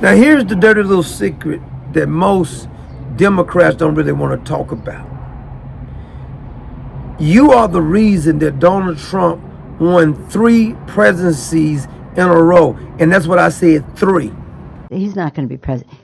Now here's the dirty little secret that most Democrats don't really want to talk about. You are the reason that Donald Trump won 3 presidencies in a row. And that's what I said, 3. He's not going to be president.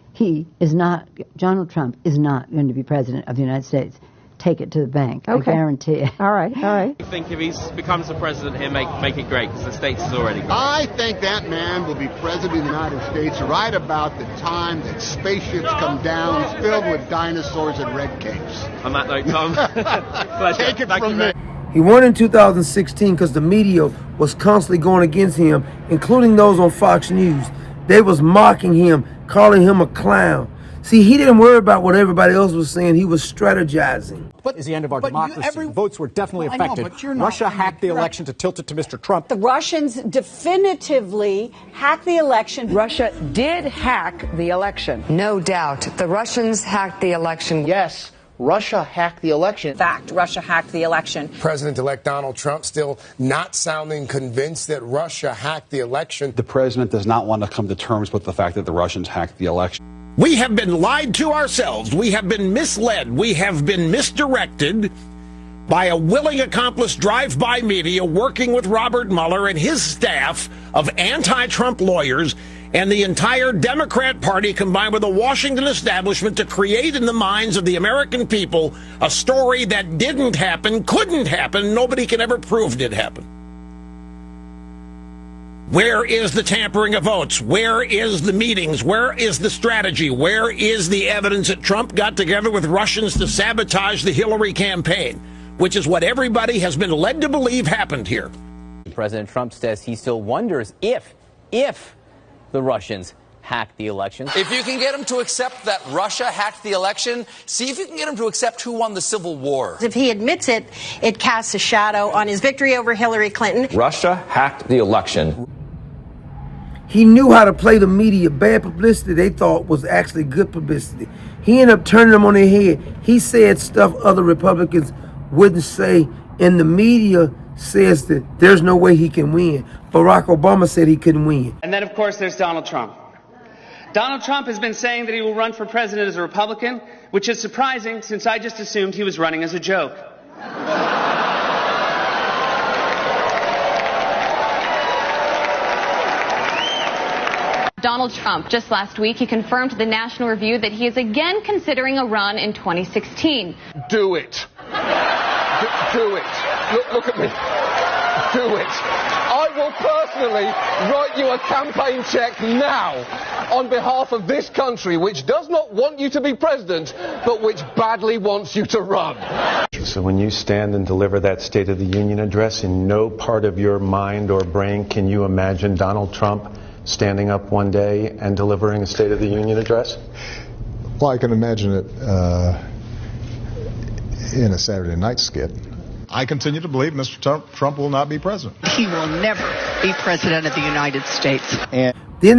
Donald Trump is not going to be president of the United States. Take it to the bank. Okay. I guarantee it. All right. I think if he becomes the president here, make it great, because the States is already great. I think that man will be president of the United States right about the time that spaceships come down filled with dinosaurs and red capes. On that note, Tom, pleasure. Take it from me. He won in 2016 because the media was constantly going against him, including those on Fox News. They was mocking him, calling him a clown. See, he didn't worry about what everybody else was saying. He was strategizing. But is the end of our democracy. Votes were definitely affected. Russia hacked the election to tilt it to Mr. Trump. The Russians definitively hacked the election. Russia did hack the election. No doubt. The Russians hacked the election. Yes, Russia hacked the election. Fact, Russia hacked the election. President-elect Donald Trump still not sounding convinced that Russia hacked the election. The president does not want to come to terms with the fact that the Russians hacked the election. We have been lied to ourselves. We have been misled. We have been misdirected by a willing accomplice drive-by media working with Robert Mueller and his staff of anti-Trump lawyers and the entire Democrat Party combined with the Washington establishment to create in the minds of the American people a story that didn't happen, couldn't happen, nobody can ever prove did happen. Where is the tampering of votes? Where is the meetings? Where is the strategy? Where is the evidence that Trump got together with Russians to sabotage the Hillary campaign, which is what everybody has been led to believe happened here? President Trump says he still wonders if the Russians hacked the election. If you can get him to accept that Russia hacked the election, see if you can get him to accept who won the Civil War. If he admits it, it casts a shadow on his victory over Hillary Clinton. Russia hacked the election. He knew how to play the media. Bad publicity they thought was actually good publicity. He ended up turning them on their head. He said stuff other Republicans wouldn't say, and the media says that there's no way he can win. Barack Obama said he couldn't win. And then, of course, there's Donald Trump. Donald Trump has been saying that he will run for president as a Republican, which is surprising since I just assumed he was running as a joke. Donald Trump, just last week, he confirmed to the National Review that he is again considering a run in 2016. Do it. Do it. Look at me. Do it. I will personally write you a campaign check now on behalf of this country, which does not want you to be president, but which badly wants you to run. So when you stand and deliver that State of the Union address, in no part of your mind or brain can you imagine Donald Trump standing up one day and delivering a State of the Union address? Well, I can imagine it in a Saturday night skit. I continue to believe Mr. Trump will not be president. He will never be president of the United States. And then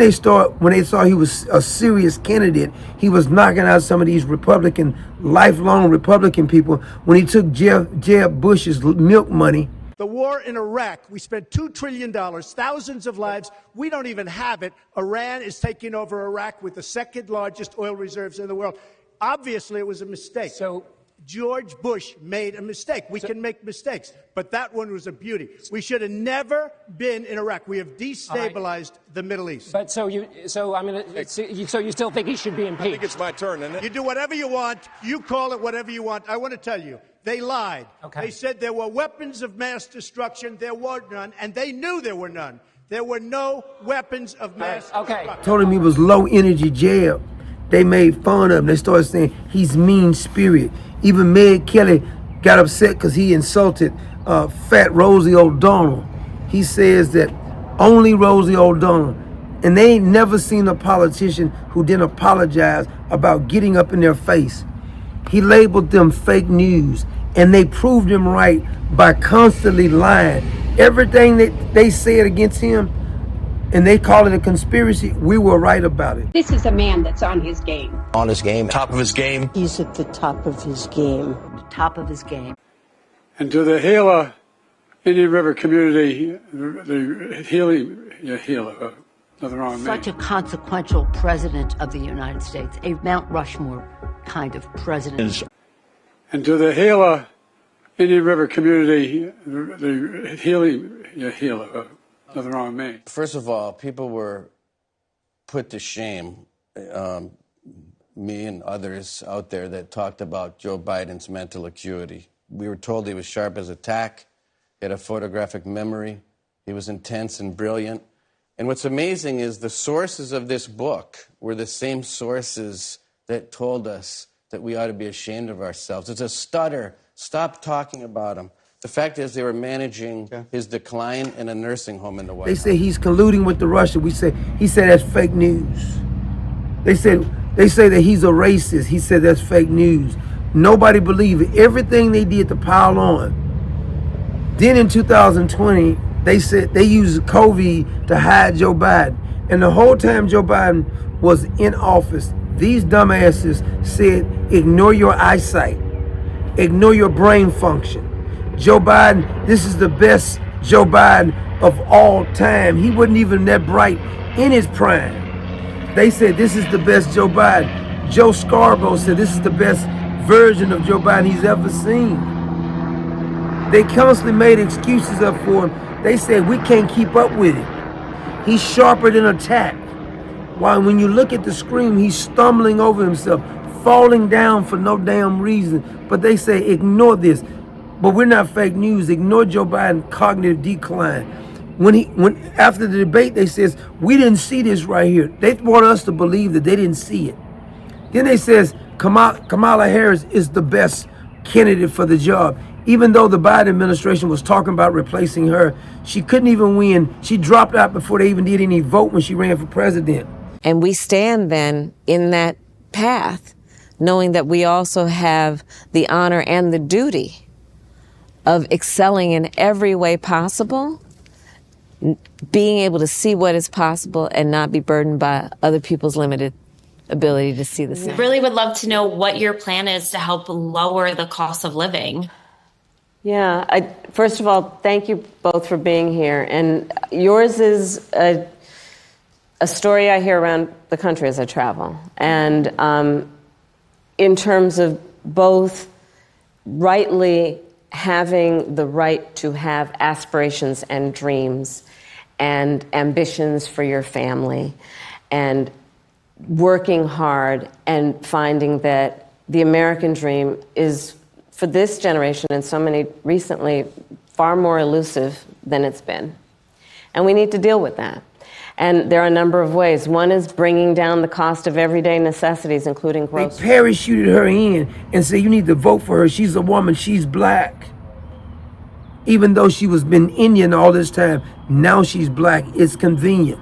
when they saw he was a serious candidate, he was knocking out some of these lifelong Republican people when he took Jeb Bush's milk money. The war in Iraq, we spent $2 trillion, thousands of lives. We don't even have it. Iran is taking over Iraq with the second largest oil reserves in the world. Obviously, it was a mistake. So George Bush made a mistake. We can make mistakes, but that one was a beauty. We should have never been in Iraq. We have destabilized the Middle East. But so you still think he should be impeached? I think it's my turn, isn't it? You do whatever you want. You call it whatever you want. I want to tell you, they lied. Okay. They said there were weapons of mass destruction. There were none, and they knew there were none. There were no weapons of mass destruction. Told him he was low energy Jeb. They made fun of him. They started saying he's mean spirit. Even Meg Kelly got upset because he insulted fat Rosie O'Donnell. He says that only Rosie O'Donnell. And they ain't never seen a politician who didn't apologize about getting up in their face. He labeled them fake news, and they proved him right by constantly lying. Everything that they said against him, and they call it a conspiracy, we were right about it. This is a man that's on his game. On his game, top of his game. He's at the top of his game. Top of his game. And to the Gila Indian River community, the Gila Nothing wrong with me. Such a consequential president of the United States, a Mount Rushmore kind of president. And to the Gila Indian River community, the Gila, nothing wrong with me. First of all, people were put to shame, me and others out there that talked about Joe Biden's mental acuity. We were told he was sharp as a tack, he had a photographic memory, he was intense and brilliant. And what's amazing is the sources of this book were the same sources that told us that we ought to be ashamed of ourselves. It's a stutter. Stop talking about him. The fact is they were managing his decline in a nursing home in the White House. They say he's colluding with the Russia. He said that's fake news. They say that he's a racist. He said that's fake news. Nobody believed it. Everything they did to pile on. Then in 2020, they said they used COVID to hide Joe Biden. And the whole time Joe Biden was in office, these dumbasses said, ignore your eyesight. Ignore your brain function. Joe Biden, this is the best Joe Biden of all time. He wasn't even that bright in his prime. They said this is the best Joe Biden. Joe Scarborough said this is the best version of Joe Biden he's ever seen. They constantly made excuses up for him. They said we can't keep up with him. He's sharper than a tack. While when you look at the screen, he's stumbling over himself, falling down for no damn reason. But they say ignore this. But we're not fake news. Ignore Joe Biden's cognitive decline. When after the debate, they says we didn't see this right here. They want us to believe that they didn't see it. Then they says Kamala Harris is the best candidate for the job. Even though the Biden administration was talking about replacing her, she couldn't even win. She dropped out before they even did any vote when she ran for president. And we stand then in that path, knowing that we also have the honor and the duty of excelling in every way possible, being able to see what is possible and not be burdened by other people's limited ability to see the same. Really would love to know what your plan is to help lower the cost of living. Yeah, first of all, thank you both for being here. And yours is a story I hear around the country as I travel. And in terms of both rightly having the right to have aspirations and dreams and ambitions for your family and working hard and finding that the American dream is, for this generation and so many recently, far more elusive than it's been. And we need to deal with that. And there are a number of ways. One is bringing down the cost of everyday necessities, including groceries. They parachuted her in and said, you need to vote for her. She's a woman. She's black. Even though she was been Indian all this time, now she's black. It's convenient.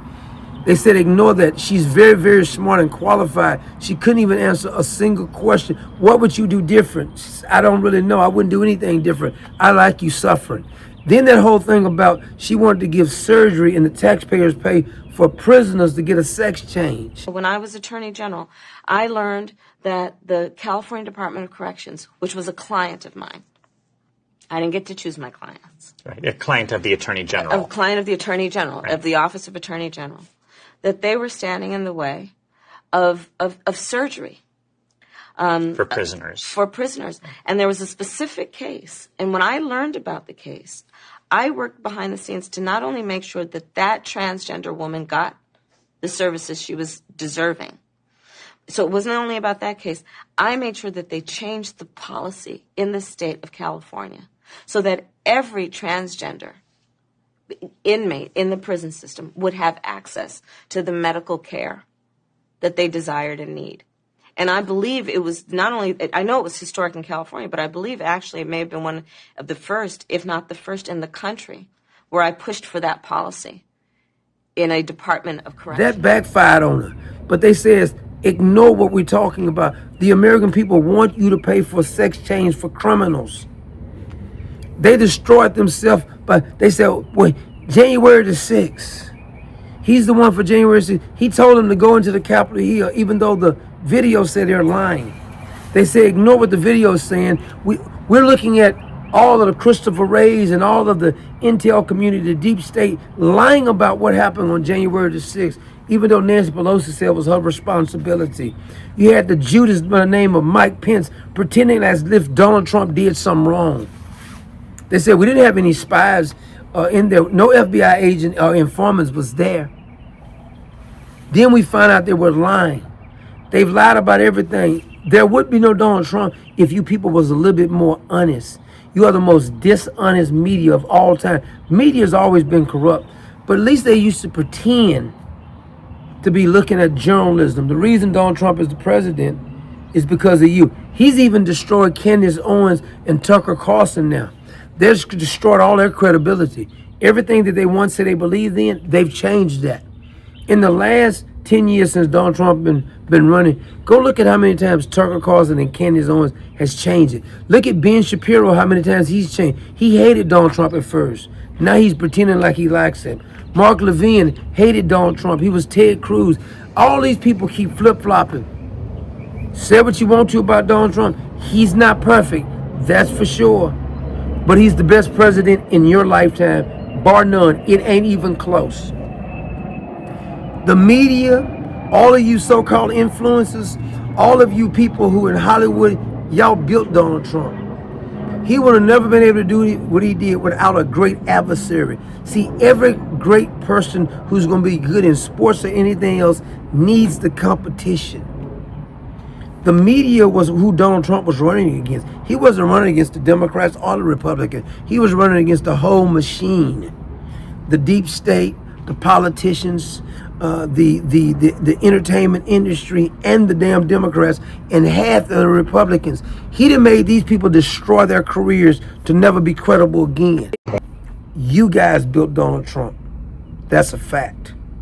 They said, ignore that. She's very, very smart and qualified. She couldn't even answer a single question. What would you do different? She said, I don't really know. I wouldn't do anything different. I like you suffering. Then that whole thing about she wanted to give surgery and the taxpayers pay for prisoners to get a sex change. When I was Attorney General, I learned that the California Department of Corrections, which was a client of mine, I didn't get to choose my clients. Right, a client of the Attorney General. A client of the Attorney General, right. Of the Office of Attorney General, that they were standing in the way of surgery. For prisoners. For prisoners. And there was a specific case. And when I learned about the case, I worked behind the scenes to not only make sure that that transgender woman got the services she was deserving. So it wasn't only about that case. I made sure that they changed the policy in the state of California so that every transgender inmate in the prison system would have access to the medical care that they desired and need. And I believe it was not only, I know it was historic in California, but I believe actually it may have been one of the first, if not the first in the country, where I pushed for that policy in a Department of Corrections. That backfired on her. But they says, ignore what we're talking about. The American people want you to pay for sex change for criminals. They destroyed themselves, but they said, wait, January the 6th. He's the one for January 6th. He told them to go into the Capitol Hill, even though the video said they're lying. They say, ignore what the video is saying. We're looking at all of the Christopher Wrays and all of the intel community, the deep state, lying about what happened on January the 6th, even though Nancy Pelosi said it was her responsibility. You had the Judas by the name of Mike Pence pretending as if Donald Trump did something wrong. They said we didn't have any spies in there. No FBI agent or informants was there. Then we find out they were lying. They've lied about everything. There would be no Donald Trump if you people was a little bit more honest. You are the most dishonest media of all time. Media has always been corrupt, but at least they used to pretend to be looking at journalism. The reason Donald Trump is the president is because of you. He's even destroyed Candace Owens and Tucker Carlson now. They've destroyed all their credibility. Everything that they once said they believed in, they've changed that. In the last 10 years since Donald Trump been running, go look at how many times Tucker Carlson and Candace Owens has changed it. Look at Ben Shapiro, how many times he's changed. He hated Donald Trump at first. Now he's pretending like he likes him. Mark Levin hated Donald Trump. He was Ted Cruz. All these people keep flip-flopping. Say what you want to about Donald Trump. He's not perfect, that's for sure. But he's the best president in your lifetime, bar none. It ain't even close. The media, all of you so-called influencers, all of you people who in Hollywood, y'all built Donald Trump. He would have never been able to do what he did without a great adversary. See, every great person who's going to be good in sports or anything else needs the competition. The media was who Donald Trump was running against. He wasn't running against the Democrats or the Republicans. He was running against the whole machine. The deep state, the politicians, the entertainment industry, and the damn Democrats, and half of the Republicans. He done made these people destroy their careers to never be credible again. You guys built Donald Trump. That's a fact.